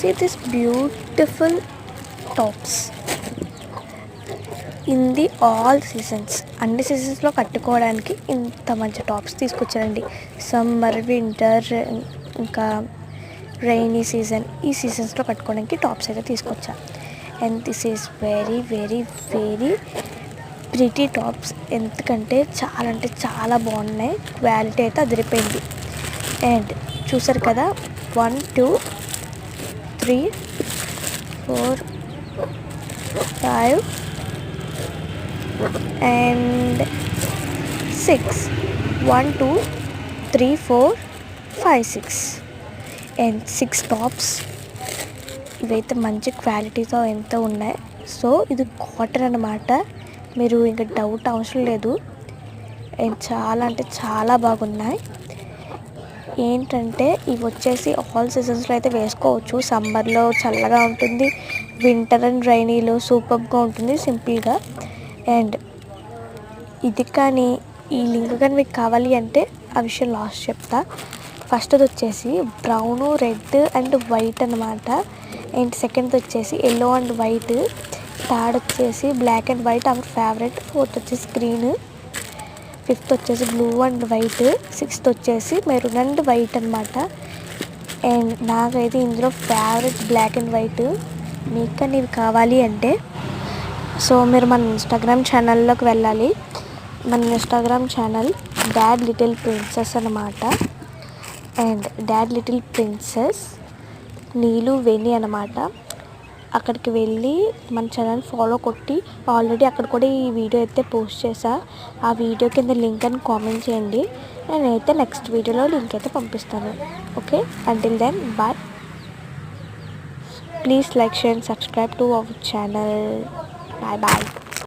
See this beautiful tops in the all seasons. అన్ని సీజన్స్లో కట్టుకోవడానికి ఇంత మంచి టాప్స్ తీసుకొచ్చారండి. సమ్మర్, వింటర్, ఇంకా రైనీ సీజన్, ఈ సీజన్స్లో కట్టుకోవడానికి టాప్స్ అయితే తీసుకొచ్చా. And this is very very very pretty tops. ఎందుకంటే చాలా అంటే చాలా బాగున్నాయి. క్వాలిటీ అయితే అదిరిపోయింది. అండ్ చూసారు కదా, 1 2 3 4 5 and 6. 1 2 3 4 5 6 and 6 tops. ఇవైతే మంచి క్వాలిటీతో ఎంతో ఉన్నాయి. సో ఇది కాటన్ అన్నమాట. మీరు ఇంకా డౌట్ అవసరం లేదు. అండ్ చాలా అంటే చాలా బాగున్నాయి. ఏంటంటే ఇవి వచ్చేసి ఆల్ సీజన్స్లో అయితే వేసుకోవచ్చు. సమ్మర్లో చల్లగా ఉంటుంది, వింటర్ అండ్ రైనీలో సూపర్గా ఉంటుంది సింపుల్గా. అండ్ ఇది కానీ ఈ లింక్ కానీ మీకు కావాలి అంటే ఆ విషయం లాస్ట్ చెప్తా. ఫస్ట్ది వచ్చేసి బ్రౌను, రెడ్ అండ్ వైట్ అనమాట. అండ్ సెకండ్ది వచ్చేసి ఎల్లో అండ్ వైట్. థర్డ్ వచ్చేసి black and white our favourite. Fourth వచ్చేసి గ్రీన్. ఫిఫ్త్ వచ్చేసి బ్లూ అండ్ వైట్. సిక్స్త్ వచ్చేసి మెరూన్ అండ్ వైట్ అనమాట. అండ్ నాకైతే ఇందులో ఫేవరెట్ బ్లాక్ అండ్ వైట్. మీకు కానీ ఇవి కావాలి అంటే సో మీరు మన ఇన్స్టాగ్రామ్ ఛానల్లోకి వెళ్ళాలి. మన Instagram channel dad little princess అనమాట. అండ్ డాడ్ లిటిల్ ప్రిన్సెస్ నీలు వెని అనమాట. అక్కడికి వెళ్ళి మన ఛానల్ ఫాలో కొట్టి ఆల్రెడీ అక్కడ కూడా ఈ వీడియో అయితే పోస్ట్ చేశా. ఆ వీడియో కింద లింక్ అని కామెంట్ చేయండి. నేనైతే నెక్స్ట్ వీడియోలో లింక్ అయితే పంపిస్తాను. Okay, until then bye. Please like, share and subscribe to our channel. Bye bye.